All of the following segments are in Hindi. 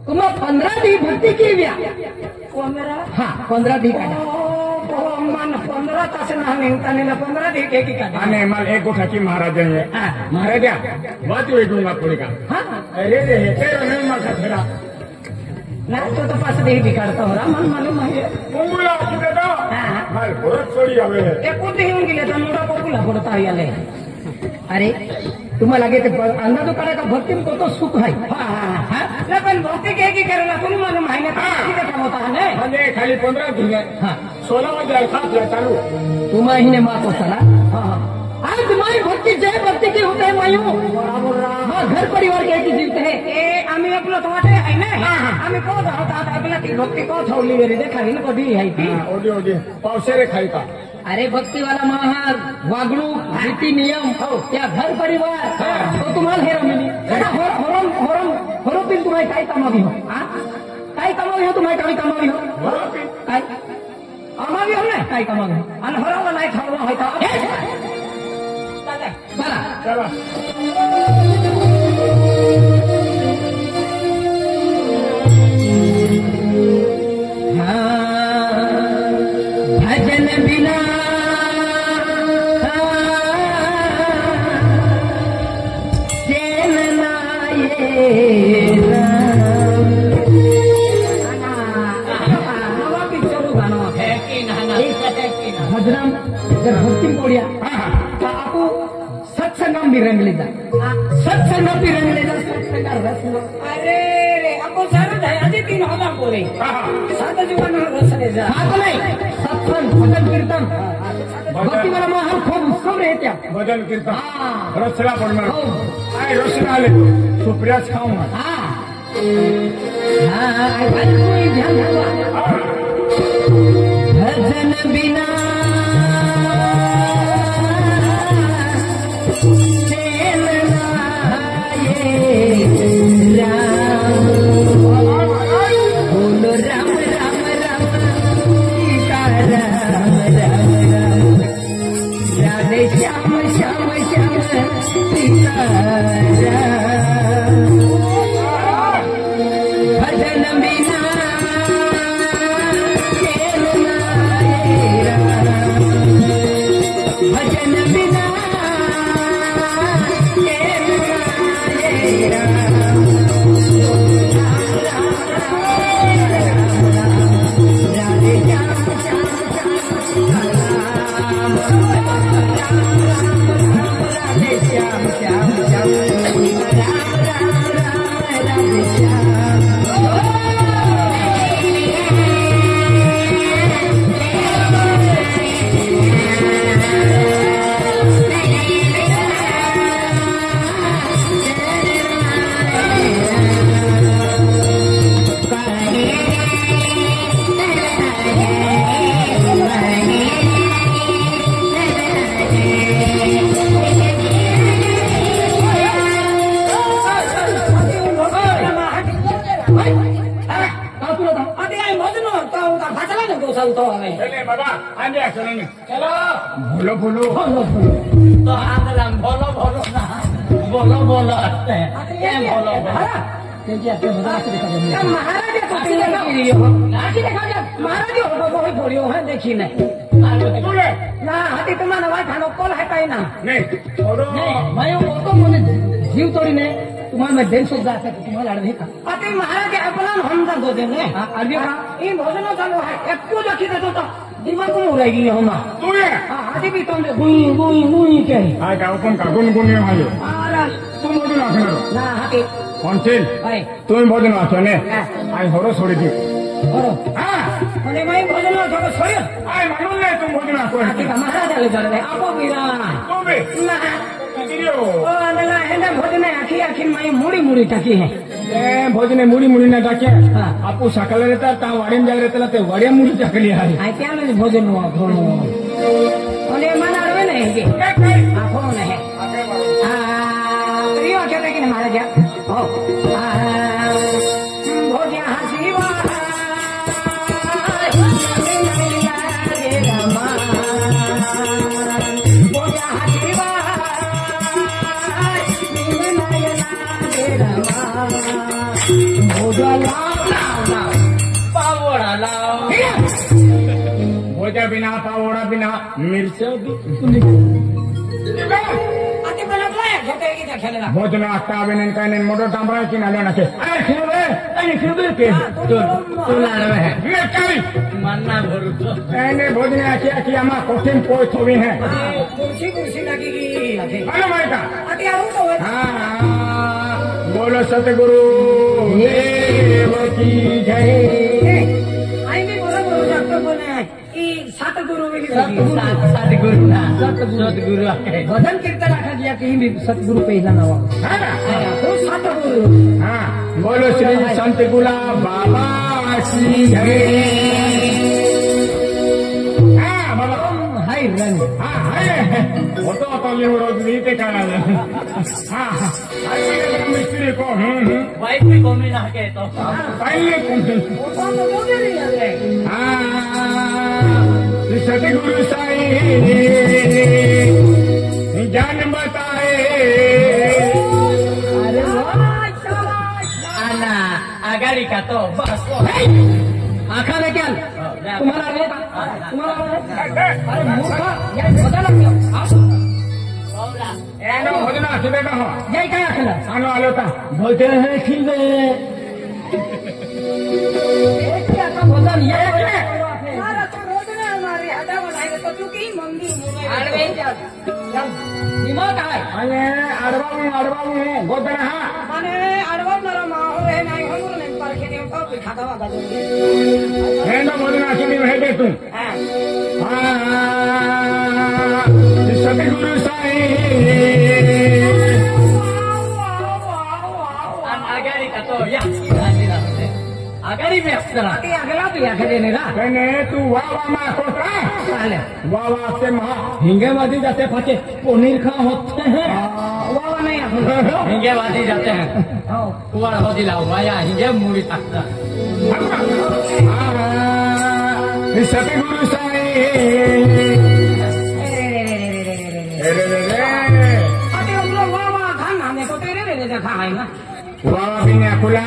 तुम्हें 15 दी भक्ति की व्या 15 हाँ 15 दी का मन 15 तास नाही 15 दी के की का आणि मला एक गोठा की महाराज महाराजा बात वेगूंगा पुढे का अरे रे हे तेरा नाही माका फिरा ना तो पास दे बिकाडता हो रा मन मालूम आहे मुंगला किती तो माल परत सोडी आवे ते कोणते येऊन गेले तर मोठा पपुला पडता आले अरे तुम्हाला लागे ते अंदाज करा का भक्ती को तो सुख है ना पण भक्ती के की करायला तुम्ही मला माहिती काम होता ना म्हणजे खाली 15 दिन हाँ 16 मध्ये खास चालू तुम्हा ही ने माफ होता ना आज तुम्हारी भक्ति जय भक्ति की होते है मायू हाँ घर परिवार के एक जीवते है ए आम्ही आपलं तोटे आहे ना आम्ही को होता आपला ती भक्ती को ठेवली रे देखा इन को दी है ती ओडी ओडी पावसेरे खाई का अरे भक्ति वाला महार वागणूक रीति नियम या घर परिवार तो तुम्हाला हे रमिनी होरोपीन तुम्हारी काय कमावी हो काय कमावी हो तुम्हारी काय कमावी हो काय कमावी हो ना काय कमावी हो आणि होराला नाही खावला है का चला चला भजन बिना चैन नाये भजनम जर भक्ति कोडिया आपको सत्संगम भी रंग लेता सत्संगम भी रंग लेता सत्संग रस अरे रे आपको सारा है आधी 3 होला बोले सात जीवन रस ले जा सात नाही सत्संग भजन कीर्तन भक्ति वाला महान खूप उत्सव रहते भजन कीर्तन रसला पडणार काय रसला आले सुप्रियाच खाऊ हाँ हाँ कोई ध्यान रखो भजन बिना चैन नाये राम बोलो राम राम राम सीता राम राम राम राधे श्याम श्याम श्याम सीता राम भजन बिना चैन नाये राम भजन बिना चैन नाये राम राधे श्याम श्याम श्याम राधे श्याम श्याम श्याम राम राम राम राधे श्याम चले बाबा आंदे चलन चलो बोलो बोलो बोलो तो आंदला बोलो बोलो ना बोलो बोलो आते हैं बोलो क्योंकि आपने बता देखा महाराज को लाठी देखा जा महाराज हो बहुत बड़ी है देखी नहीं तुले ना हाथी तुम्हारा वाई खानो कॉल है कहीं ना नाही थोडं मैं तो मुझे जीव तोड़ी ने तुम्हारा मैं दिन सुधा है तुम्हारा लड़ का अति महाराज अपना हम दो देंगे अरबी का ये भोजन चालू है एक को रखी दे तो दिमाग में उड़ाएगी हम तुले हाथी भी तुम गुई गुई गुई के काय का आपण का गुणगुण आहे तुम भोजन वाचणार ना हाथी कोणतील अरे तुम्ही भोजन वाचने आई होरो सोडी दी बरो आणि मैं भोजन थोडं सोय आई म्हणून नाही तुम्ही भोजन हाथी का महाराज आले जरा आपो बिना तुम्ही ना किती हो ओ अंदला हेंदा भोजन आखी आखी मैं मुड़ी मुड़ी टाकी है भोजने मुडी मुडीना टाक्या आपू सकाळी येतात ता वाडीन जाग येतात ते वड्या मुडी टाकली आहे आई त्याला भोजन आणि मन आडवे नाही की आखो नाही प्रिय वाटत की महाराज हो भोज्या शिवा भोजला पावड़ा लाओ भोजा बिना पावड़ा बिना मिर्चा भी आते बना लाया झोटे की खेलेला भोजन आता बिना कहने मोटो टांबरा की नाले ना के अरे खेलबे के तू लाड़वे है मिर्चा भी मन्ना भरू तो कहने भोजन आके आके आमा कोठिन पोय थोवी है कुर्सी लगेगी आते अरे मायका आते आऊ तो हाँ बोलो सतगुरु देव की जय आई भी बोला डॉक्टर बोले कि सतगुरु भी सतगुरु ना सतगुरु भजन कीर्तन रखा दिया कहीं भी सतगुरु पहला नवा है ना तो सतगुरु हाँ बोलो श्री संत गुलाब बाबा की जय हाँ बाबा हाय रंग हाँ है वो तो ये रोज रीते का हाँ मिस्त्री को वाइफ भी कौमी ना के तो पहले वो तो बोले नहीं आते सतगुरु साईं ज्ञान बताए अरे आना आगाड़ी का तो बस आखा में क्या तुम्हारा अरे मूर्खा यार पता लग गया एनो भोजना सीधे कहो यही क्या खेला आनो आलो था बोलते हैं ठीक है क्या का भजन ये हमारा तो रोज में हमारे हटा बनाए तो चुकी मंगी अरे दिमाग है अरे अड़बाऊ गोदना हाँ माने अड़वा मेरा माँ हो रहे नहीं हम नहीं पर के देव को खाता वाला दो एनो भोजना सीधे में दे तू हाँ सतगुरु साईं आगाड़ी का तो या आगाड़ी में अक्सर अगला भी आखे देने का कहने तू वाह माँ कोतरा साले वाह से महा हिंगे बाजी जाते फटे पनीर खा होते हैं वाह नहीं हिंगे बाजी जाते हैं कुआर हो दिला वाया हिंगे मूड़ी तकता सतगुरु साईं अरे हम लोग वाह खाना में को तेरे रे देखा है ना वाह भी नहीं खुला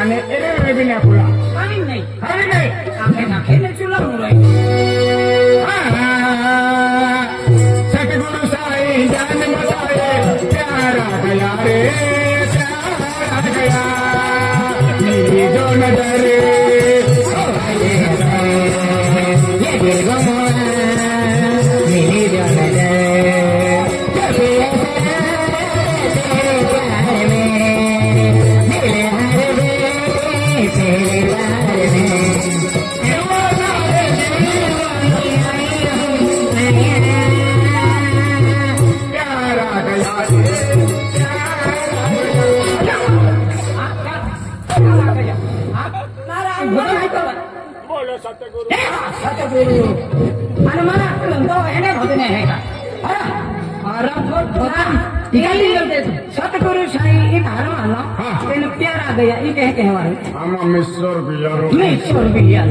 अने एरे भी नहीं खुला खानी नहीं खाली नहीं आंखें ना खेले चूल्हा मुरे सतगुरु साईं जान बताए प्यारा गया रे प्यारा गया मेरी जो नजर ये दिल गवाए मेरी जो नजर बोलो सतगुरु सतगुरु अरे मारा तो है भजने है का सतगुरु साईं ये धारा मानो तेन प्यारा गया ये कह कहवारे आमा मिश्वर बियारो ईश्वर भी यार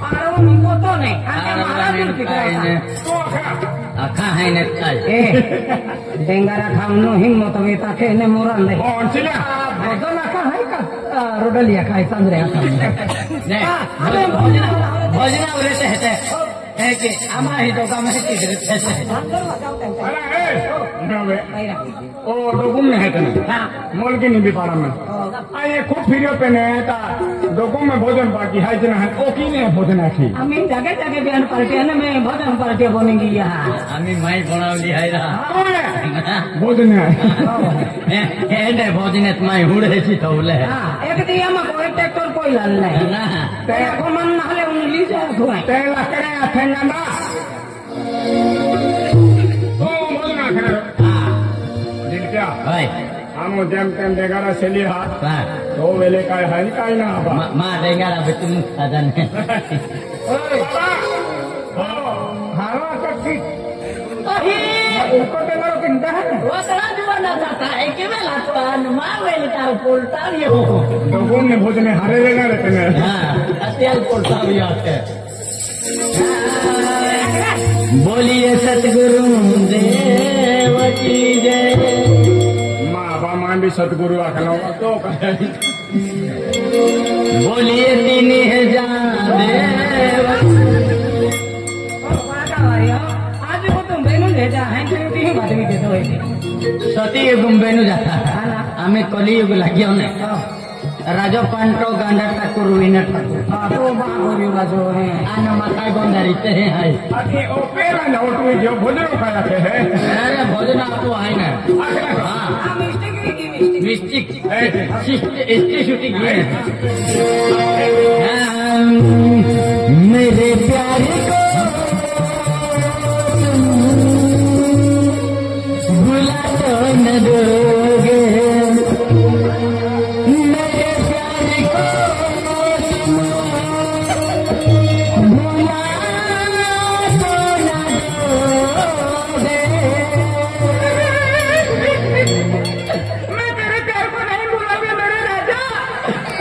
अरे वो निको तो नहीं आके मारा दिल पिटाए आखा है ने चल ए डेंगारा खाऊनो हिम्मत में ताके ने मोरन दे कौन चिल्ला भजन आका है का रोडलिया खाए संद्रे आका नहीं अरे भोजना उरे रहते है कि आमा ही तो काम है कि रहते अरे ए नवे ओ डोकुम में है तने मोल के नहीं भी पारा में आये खूब फिरियो पे ने ता डोकुम में भोजन बाकी है जना है ओ की ने भोजन आखी আমি জায়গায় জায়গায় বিয়ান পার্টি है ना मैं भजन पार्टी बनेगी यहाँ आम्ही माई बनावली आहे ना भोजन है एंडे भोजनेत माई हुडेची ठेवले हाँ एक दिन हम कोई ट्रैक्टर कोई लाल नहीं ना तेरा को मन ना ले उन ली जाए धुआं तेला करे अथेंगा ना ओ भोजन आखरे दिल क्या भाई हम जेम तेम बेगारा चली हाथ हाँ तो वेले काय है काय ना बा माँ देंगा ना बेतुम साधन है हारा कच्ची उसको तेरा चिंता है वो करा जुबाना जाता है कि मैं लाटवान माँ वेल का पोलता भी हो डोकुम ने भोजन हारे लेना रहते हैं हाँ अत्याल पोलता भी आते बोलिए सतगुरु देव की जय माँ बा मां भी सतगुरु आखना तो बोलिए 3000 आज वो तुम बेनू भेजा है तीन बात भी देते हुए सती गुम्बेनु जाता आमे कलियुग लाग्यो ने राजो पांटो गांडा ठाकुर विना ठाकुर तो बाबू बाजो है आना माता गोंदारीते हैं हाय अरे ओ पेरा ना उठ जो भोजन खाया थे है अरे भोजन आपको है ना आखिर हाँ मिस्टेक मिस्टिक शूटिंग मेरे प्यारे को भुला तो न दोगे मेरे प्यारे को भुला तो न दोगे मैं तेरे प्यार को नहीं भूलोगे मेरे राजा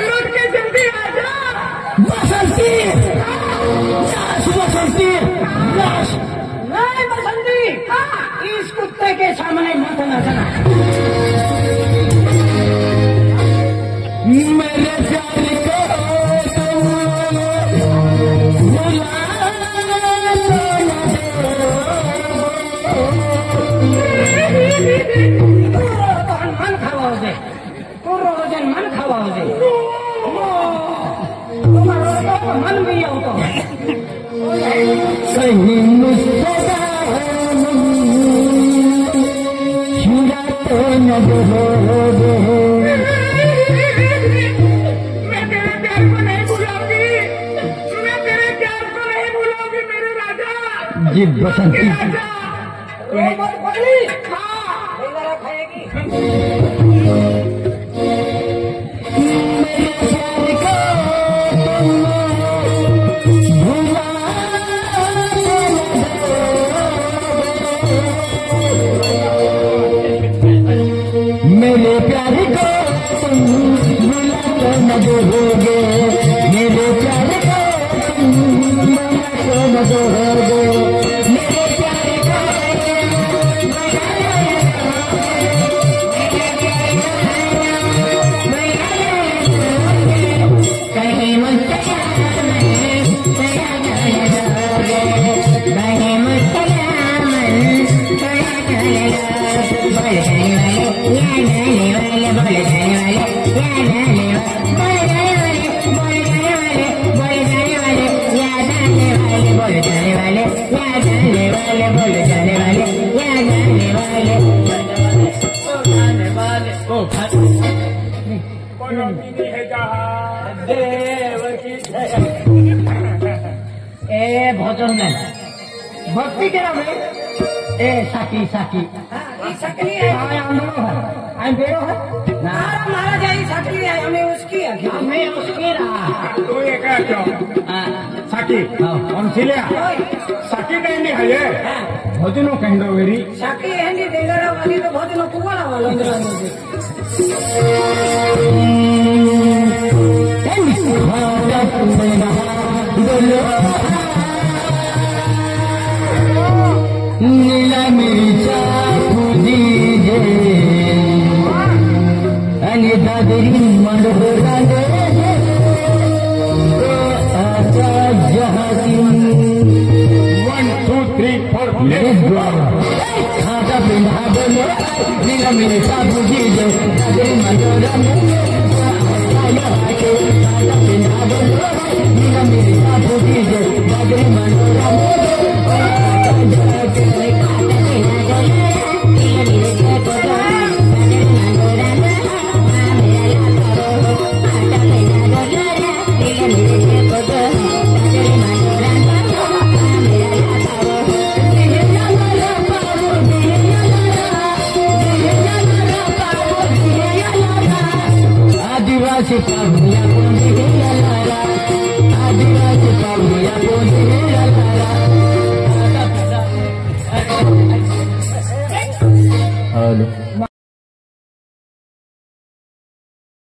लौट के जल्दी आ जा बसंती बसंती नहीं बसंती इस कुत्ते के सामने मत नचना मेरे प्यार को भुला मन खावा दे रोजन मन खावा दे तुम्हारा मन भी होता कहीं मुझसे छुरा तो न दोगे मैं तेरे प्यार को नहीं भूलूंगी मैं तेरे प्यार को नहीं भूलूंगी मेरे राजा जी बसंती राजा पगली खाएगी मेरे प्यार को भुला मेरे प्यार को तुम भुला तो न दोगे मेरे प्यार को तुम भुला तो न दोगे मेरे प्यार को कहीं मुझसे ए भोजन में भक्ति के नाम ए साकी साकी सकली है आंदोलन है आई बेरो है महाराज आई सकली है हमें उसकी है हमें उसके रहा तू ये क्या क्यों साकी कौन सी लिया साकी कहनी है ये भोजनों कह दो मेरी सकली है नहीं देगा वाली तो बहुत लोग कुआला वाला नीला मिर्चा पूजी आणि दादरी मनोहरा वन टू थ्री फोर खाता पिंधा बोलो नीला मिर्चा पूजी दादरी मनोहरा खाता पिंधा बोलो नीला मिर्चा पूजी दादरी मनोहरा आदिवासी पाहुया आदिवासी पाहुया हेलो